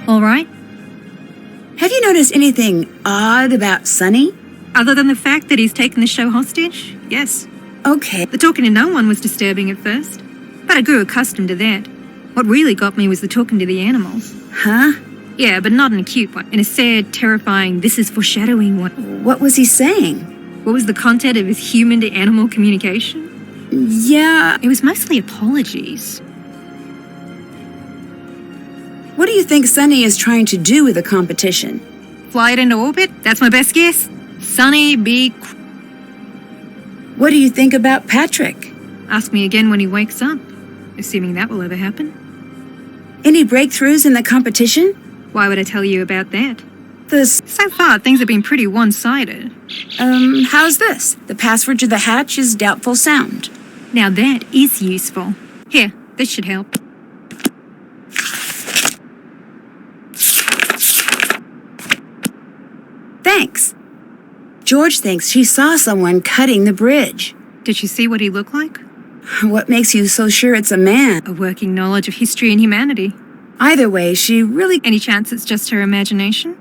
All right. Have you noticed anything odd about Sonny? Other than the fact that he's taken the show hostage? Yes. Okay. The talking to no one was disturbing at first, but I grew accustomed to that. What really got me was the talking to the animals. Huh? Yeah, but not an acute one. In a sad, terrifying, this is foreshadowing one. What was he saying? What was the content of his human-to-animal communication? Yeah. It was mostly apologies. What do you think Sonny is trying to do with the competition? Fly it into orbit? That's my best guess. Sonny B. What do you think about Patrick? Ask me again when he wakes up, assuming that will ever happen. Any breakthroughs in the competition? Why would I tell you about that? This. So far, things have been pretty one-sided. How's this? The password to the hatch is doubtful sound. Now that is useful. Here, this should help. Thanks. George thinks she saw someone cutting the bridge. Did she see what he looked like? What makes you so sure it's a man? A working knowledge of history and humanity. Either way, she really... Any chance it's just her imagination?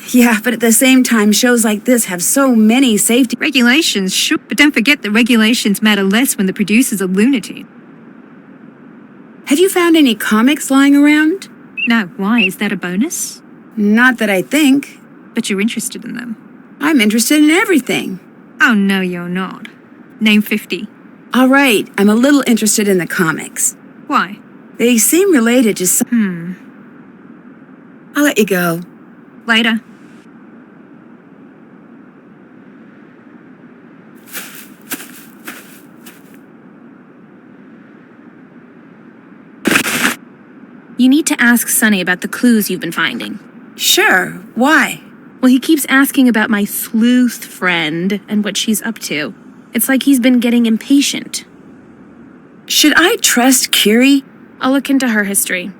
Yeah, but at the same time, shows like this have so many safety... Regulations, sure. But don't forget that regulations matter less when the producer's a lunatic. Have you found any comics lying around? No, why? Is that a bonus? Not that I think. But you're interested in them. I'm interested in everything. Oh, no, you're not. Name 50. All right, I'm a little interested in the comics. Why? They seem related to some... I'll let you go. Later. You need to ask Sonny about the clues you've been finding. Sure, why? Well, he keeps asking about my sleuth friend and what she's up to. It's like he's been getting impatient. Should I trust Kiri? I'll look into her history.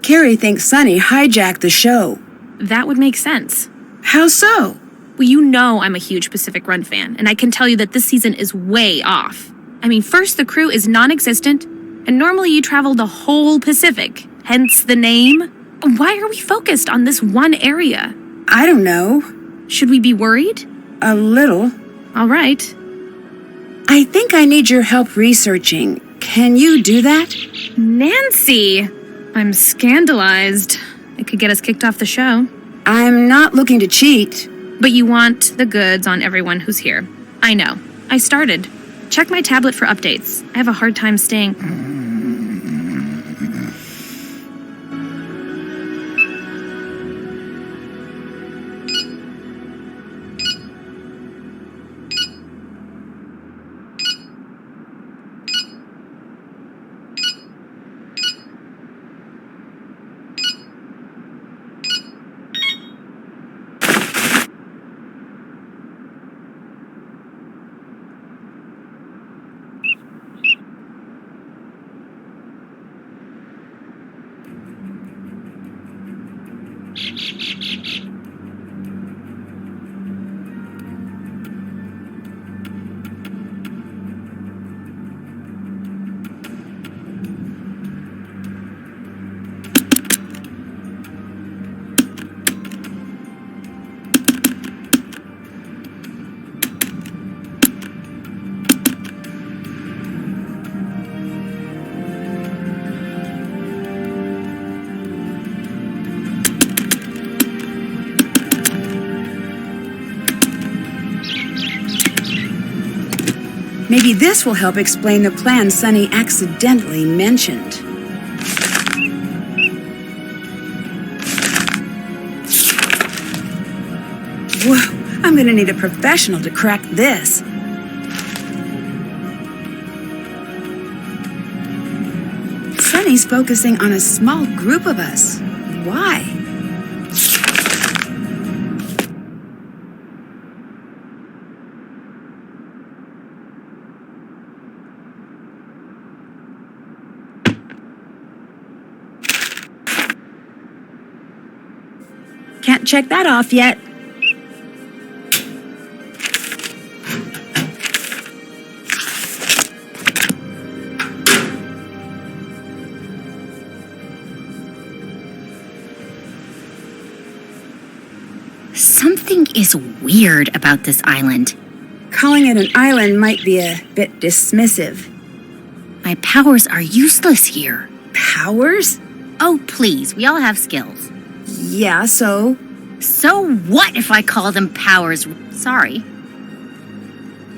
Kiri thinks Sonny hijacked the show. That would make sense. How so? Well, you know I'm a huge Pacific Run fan, and I can tell you that this season is way off. I mean, first, the crew is non-existent, and normally you travel the whole Pacific, hence the name. Why are we focused on this one area? I don't know. Should we be worried? A little. All right. I think I need your help researching. Can you do that? Nancy! I'm scandalized. It could get us kicked off the show. I'm not looking to cheat. But you want the goods on everyone who's here. I know. I started. Check my tablet for updates. I have a hard time staying... Maybe this will help explain the plan Sunny accidentally mentioned. Whoa, I'm gonna need a professional to crack this. Sunny's focusing on a small group of us. Why? Can't check that off yet. Something is weird about this island. Calling it an island might be a bit dismissive. My powers are useless here. Powers? Oh, please, we all have skills. Yeah, so? So what if I call them powers? Sorry.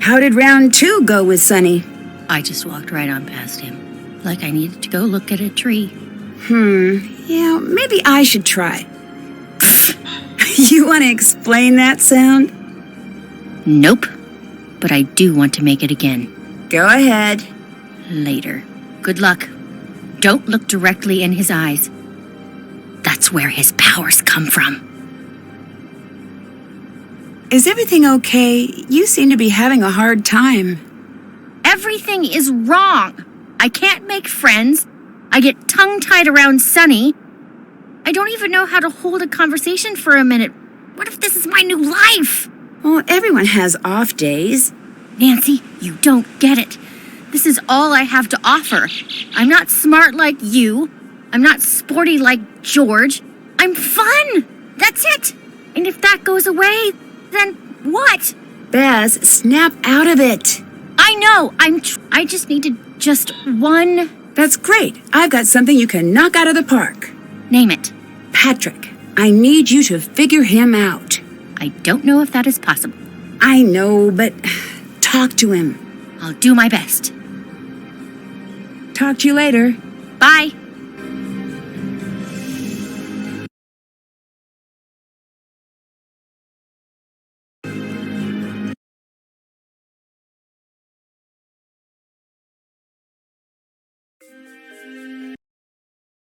How did round 2 go with Sunny? I just walked right on past him, like I needed to go look at a tree. Yeah, maybe I should try. You want to explain that sound? Nope, but I do want to make it again. Go ahead. Later. Good luck. Don't look directly in his eyes. That's where his powers come from. Is everything okay? You seem to be having a hard time. Everything is wrong. I can't make friends. I get tongue-tied around Sunny. I don't even know how to hold a conversation for a minute. What if this is my new life? Well, everyone has off days. Nancy, you don't get it. This is all I have to offer. I'm not smart like you. I'm not sporty like George. I'm fun. That's it. And if that goes away, then what? Baz, snap out of it. I know. I just need to just one. That's great. I've got something you can knock out of the park. Name it. Patrick, I need you to figure him out. I don't know if that is possible. I know, but talk to him. I'll do my best. Talk to you later. Bye.